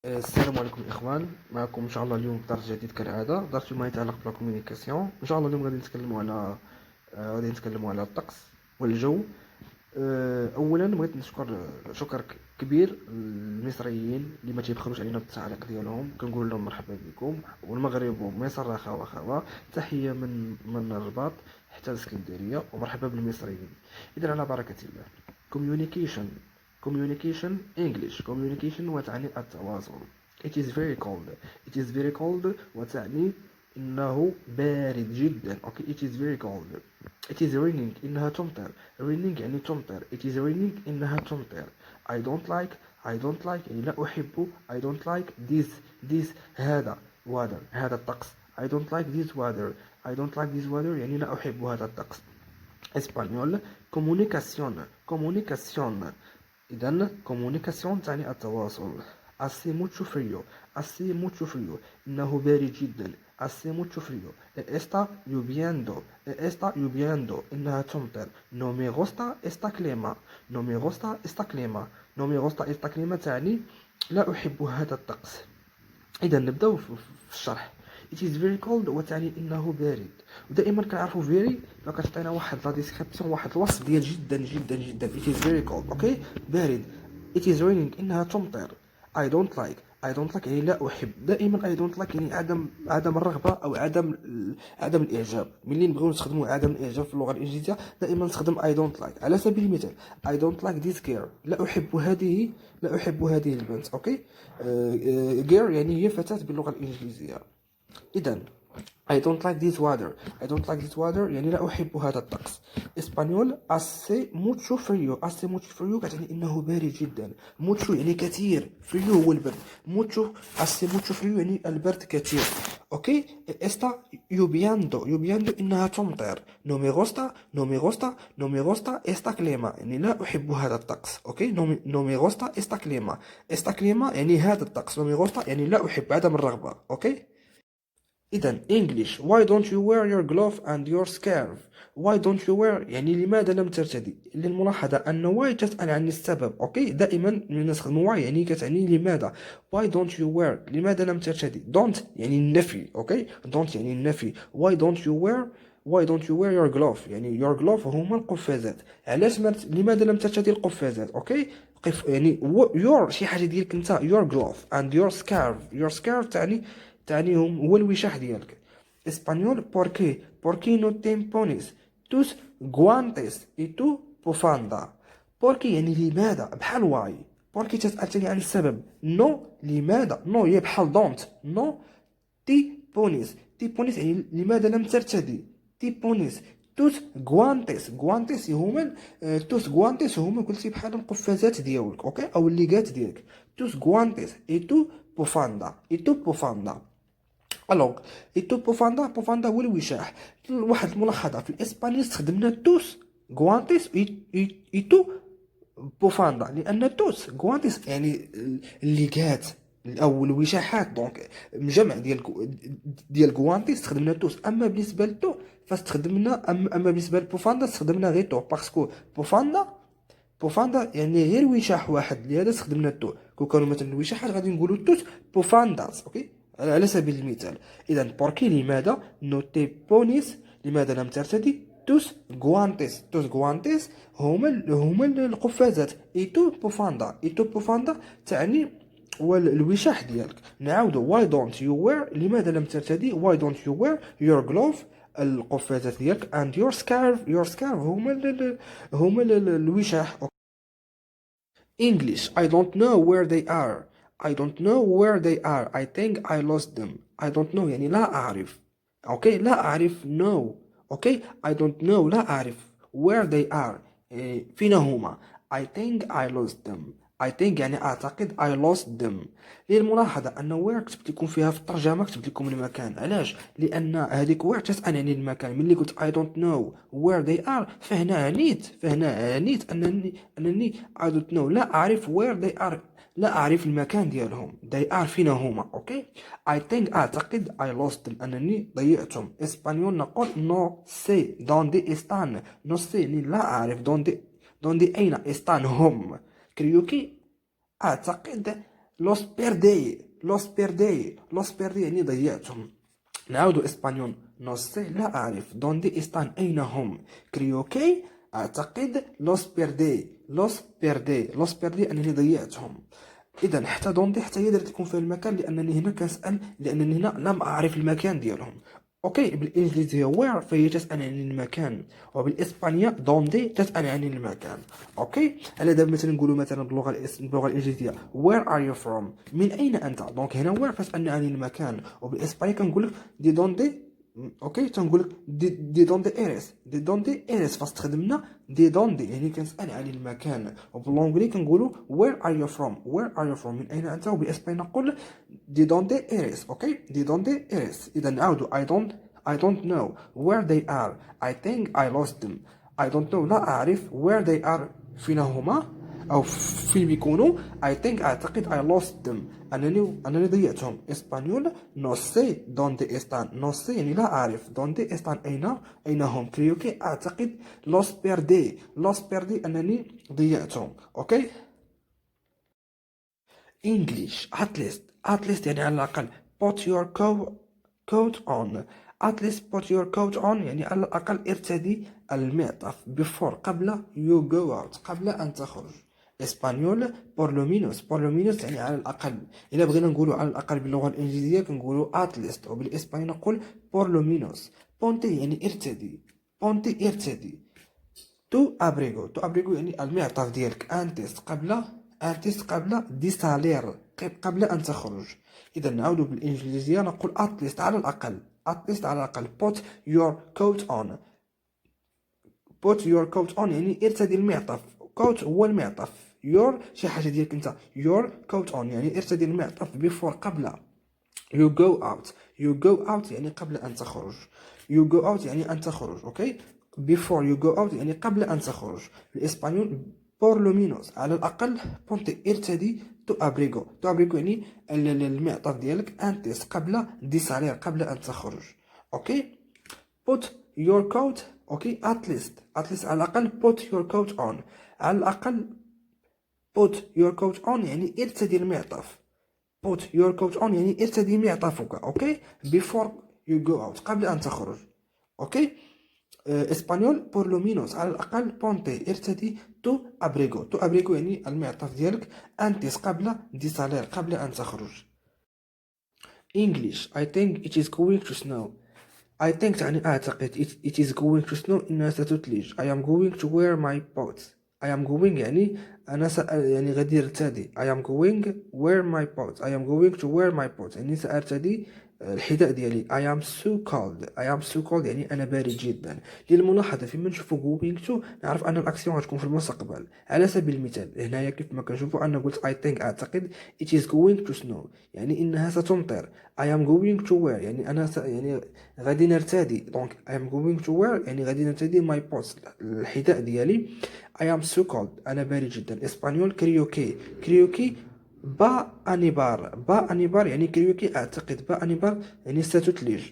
السلام عليكم الاخوان، معكم ان شاء الله اليوم درس جديد كالعاده، درس ما يتعلق بالكوميونيكاسيون. ان شاء الله اليوم غادي نتكلموا على الطقس والجو. اولا بغيت نشكر شكر كبير للمصريين اللي ما تيبخلوش علينا بالتعليق ديالهم، كنقول لهم مرحبا بكم. والمغرب ومصر خاوه خاوه، تحيه من الرباط حتى الاسكندريه، ومرحبا بالمصريين. اذا على بركه الله. communication communication English communication وتعني التواصل. it is very cold وتعني إنه بارد جدا. okay, it is very cold. it is raining إنها تمطر. raining يعني تمطر. it is raining إنها تمطر. I don't like يعني لا أحب. I don't like this هذا الطقس. I don't like this weather يعني لا أحب هذا الطقس. اسبانيول كومونيكاسيون. إذن كومونيكاسيون تعني التواصل. hace mucho frío إنه بارد جدا. hace mucho frío. está lloviendo إنها تمطر. no me gusta esta clima تعني لا أحب هذا الطقس. إذا نبداو في الشرح. it is very cold وتعني إنه بارد. ودائما كنعرفوا very فكتعطينا واحد لا ديسكريبسيون، واحد الوصف ديال جدا جدا جدا. it is very cold اوكي بارد. it is raining إنها تمطر. I don't like يعني لا أحب. دائما I don't like يعني عدم الرغبة أو عدم الإعجاب. ملي نبغيو نستخدموا عدم الإعجاب في اللغة الإنجليزية دائما نستخدم I don't like. على سبيل المثال I don't like this girl لا أحب هذه البنت. أوكي girl يعني هي فتاة باللغة الإنجليزية. إذا I don't like this weather يعني لا أحب هذا الطقس. إسبانيول hace mucho frío يعني إنه بارد جدا. mucho يعني كثير. frío هو البرد. hace mucho frío يعني البرد كثير. أوكي está lloviendo إنها تمطر. no me gusta esta clima يعني لا أحب هذا الطقس. أوكي no me gusta esta clima يعني هذا الطقس. no me gusta يعني لا أحب عدم الرغبة. أوكي إذا English why don't you wear your glove and your scarf. why don't you wear يعني لماذا لم ترتدي. للملاحظة أن why تسأل عن السبب. أوكي دائما من نستخدم why يعني كتعني لماذا. why don't you wear لماذا لم ترتدي. don't يعني النفي. أوكي don't يعني النفي. why don't you wear your glove يعني your glove هما القفازات. علاش لماذا لم ترتدي القفازات. أوكي يعني your شي حاجة ديالك انت your glove and your scarf تعنيهم هو الوشاح ديالك. اسبانيول بوركي نو تيمبونيس توس غوانتيس اي تو بوفاندا. بوركي يعني لماذا بحال واي. بوركي تسألتني عن السبب. نو لماذا. نو هي بحال دونت. نو تي بونيس يعني لماذا لم ترتدي. تي بونيس توس غوانتيس هما قلتي بحال القفازات ديالك. اوكي او الليغات ديالك. توس غوانتيس اي تو بوفاندا. الوغ ايتو بوفاندا هو الوشاح. واحد الملاحظه في الاسباني استخدمنا توس غوانتيس ايتو بوفاندا لان توس غوانتيس يعني الليغات او الوشاحات. دونك جمع ديال غوانتيس استخدمنا توس. اما بالنسبه لتو فاستخدمنا اما بالنسبه لبوفاندا استخدمنا غير تو باسكو بوفاندا يعني غير وشاح واحد، لهذا استخدمنا تو. كون كانوا مثلا الوشاحات غادي نقولوا توس بوفانداز. اوكي على سبيل المثال. اذا بوركي لماذا نو تي بونيس لماذا لم ترتدي توس غوانتيس هما القفازات. ايتو بوفاندا تعني والوشاح ديالك. نعاودو why don't you wear لماذا لم ترتدي. why don't you wear your glove القفازات ديالك and your scarf هما الوشاح. English I don't know where they are. I think I lost them. I don't know يعني لا أعرف. أوكي لا أعرف no. أوكي I don't know لا أعرف where they are فين هما. I think يعني أعتقد I lost them. للملاحظة أن where كتبت لكم فيها في الترجمة كتبت لكم المكان. علاش؟ لأن هذيك where تسأل عن المكان. ملي قلت I don't know where they are فهنا عنيت أنني I don't know لا أعرف where they are لا أعرف المكان ديالهم. they are فين هما. أوكي I think أعتقد I lost them أنني ضيعتهم. إسبانيول نقول no sé dónde están. no sé لا أعرف dónde أين están هم. كريوكي أعتقد los perdí يعني ضيعتهم. نعود إسبانيول. no sé لا أعرف. donde están أين هم. creo que أعتقد los perdí أنني ضيعتهم. إذا حتى دوندي حتى هي تكون في المكان، لأنني هنا كنسأل لأنني هنا لم أعرف المكان ديالهم. اوكي، بالانجليزيه وير فهي تسأل عن المكان، وبالاسبانيه دوندي تسأل عن المكان. اوكي، على دابا مثلا نقولوا مثلا باللغه الانجليزيه وير ار يو فروم، من اين انت. دونك هنا وير تسألني عن المكان، وبالاسبانيه كنقول لك دي دوندي. اوكي، تنقول لك دي دوندي ايريس فاستخدمنا دي دوندي يعني كنسأل عن المكان. وباللونجلي كنقولوا وير ار يو فروم من اين انت، وبالاسبانيه نقول دي دوندي ايريس. اوكي، دي دوندي ايريس. اذا نعاودوا I don't know where they are. I think I lost them. I don't know لا اعرف where they are فين هما او فين بيكونوا. I think اعتقد I lost them انني ضيعتهم. اسبانيول no sé dónde están. no sé يعني لا اعرف. dónde están اين هم. creo que اعتقد los perdí انني ضيعتهم. اوكي. English at least يعني على الأقل. put your coat on. at least put your coat on يعني على الأقل ارتدي المعطف. before قبل you go out قبل أن تخرج. اسبانيول por lo menos يعني على الأقل. إلا بغينا نقولوا على الأقل باللغة الإنجليزية كنقولوا at least، وبالإسبانيول نقول por lo menos. ponte يعني ارتدي. تو ابريغو يعني المعطف ديالك. انتس قبل دي سالير قبل ان تخرج. اذا نعاودوا بالانجليزيه نقول اتليست على الاقل. put your coat on يعني ارتدي المعطف. coat هو المعطف. your شي حاجه ديالك انت. your coat on يعني ارتدي المعطف. before قبل you go out يعني قبل ان تخرج. you go out يعني ان تخرج. اوكي، before you go out يعني قبل ان تخرج. بالاسبانيول por lo menos على الاقل. ponte ارتدي تو ابريغو يعني المعطف ديالك. انتس قبل دي سالير قبل ان تخرج. اوكي، put your coat. اوكي، at least على الاقل put your coat on. على الاقل put your coat on يعني ارتدي المعطف. put your coat on يعني ارتدي معطفك. اوكي، before you go out قبل ان تخرج. اوكي. اسبانيول por lo menos على الاقل. ponte ارتدي تو ابريغو يعني المعطف ديالك. انتس قبل دي سالير قبل ان تخرج. English I think it is going to snow. I think يعني اعتقد it is going to snow انها ستثلج. I am going to wear my boots. I am going يعني أنا يعني غادي ارتدي. I am going wear my boots. I am going to wear my boots يعني سأرتدي الحذاء ديالي. I am so cold يعني أنا بارد جدا. للملاحظة فيما نشوفو going to نعرف أن الأكسيون غتكون في المستقبل. على سبيل المثال هنايا كيف ما كنشوفو أنا قلت I think أعتقد it is going to snow يعني إنها ستمطر. I am going to wear يعني أنا يعني غادي نرتدي. دونك I am going to wear يعني غادي نرتدي my boots الحذاء ديالي. I am so cold أنا بارد جدا. إسبانيول كريوكي با أنيبار يعني كريوكي أعتقد. با أنيبار يعني ستثلج.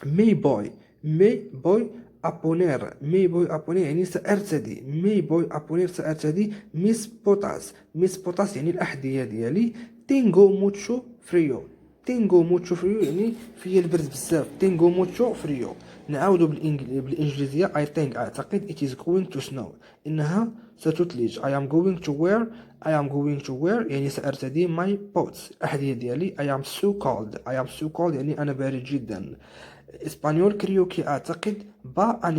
مي بوي أبونير يعني سأرتدي. مي بوي أبونير سأرتدي. ميس بوتاس يعني الأحذية ديالي. تينغو موتشو فريو يعني فيا البرد بزاف. تينغو موتشو فريو. نعاودو بالإنجليزية I think أعتقد it is going to snow إنها ستثلج. I am going to wear يعني سأرتدي my boots الأحذية ديالي. I am so cold يعني أنا بارد جدا. إسبانيول كريوكي أعتقد با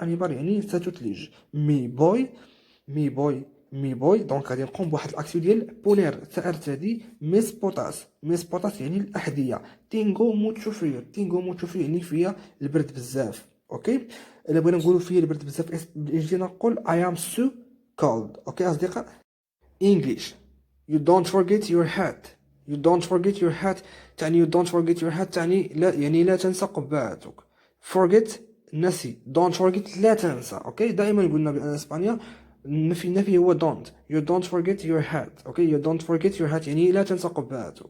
أنيبار يعني ستثلج. مي بوي دونك غادي نقوم بواحد الاكسيو ديال بونير سأرتدي. ميس بوتاس يعني الأحذية. تينغو موتشو فريو يعني فيا البرد بزاف. اوكي، الا بغينا نقولوا فيا البرد بزاف بالانجليزيه نقول I am so cold. اوكي اصدقاء. English you don't forget your hat تعني لا تنسى قبعتك. forget نسي. don't forget لا تنسى. اوكي، دائما قلنا بالاسبانيا النفي هو don't. you don't forget your hat. اوكي، you don't forget your hat يعني لا تنسى قبعتك.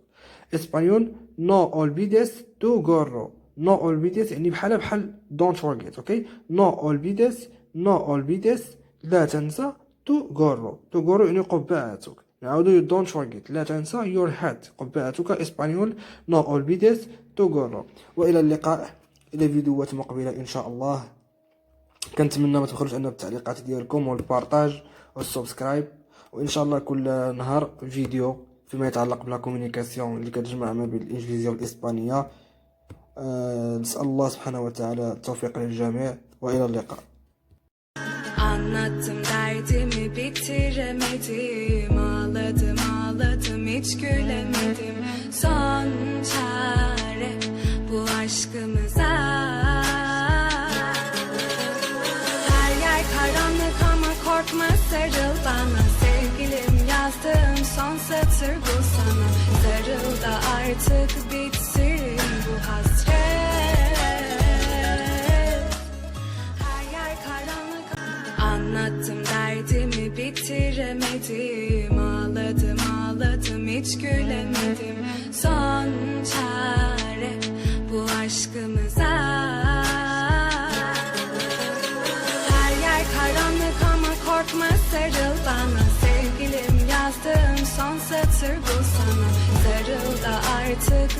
اسبانيول no olvides tu gorro. يعني بحال don't forget. اوكي، no olvides لا تنسى تو غورو يعني قبعتك. نعاودو don't forget لا تنسى your hat قبعتك إسبانيول no olvides tu gorro. وإلى اللقاء إلى فيديوهات مقبلة إن شاء الله. كنتمنى ما تبخلوش أن بالتعليقات ديالكم والبارطاج والسبسكرايب، وإن شاء الله كل نهار فيديو فيما يتعلق بلا كومونيكاسيون اللي كتجمع ما بين الإنجليزية والإسبانية. نسأل الله سبحانه وتعالى التوفيق للجميع وإلى اللقاء. Anlattım derdimi bitiremedim, ağladım ağladım hiç gülemedim. Son çare bu aşkımıza. Her yer karanlık ama korkma sarıl bana. Sevgilim yazdığım son satır bu sana. Sarıl da artık bitsin bu hasret. Her yer karanlık. Anlattım derdimi bitiremedim, ağladım ağladım hiç gülemedim. Son çare bu aşkımıza. Her yer karanlık ama korkma sarıl bana. Sevgilim yazdığım son satır bu sana. Sarıl da artık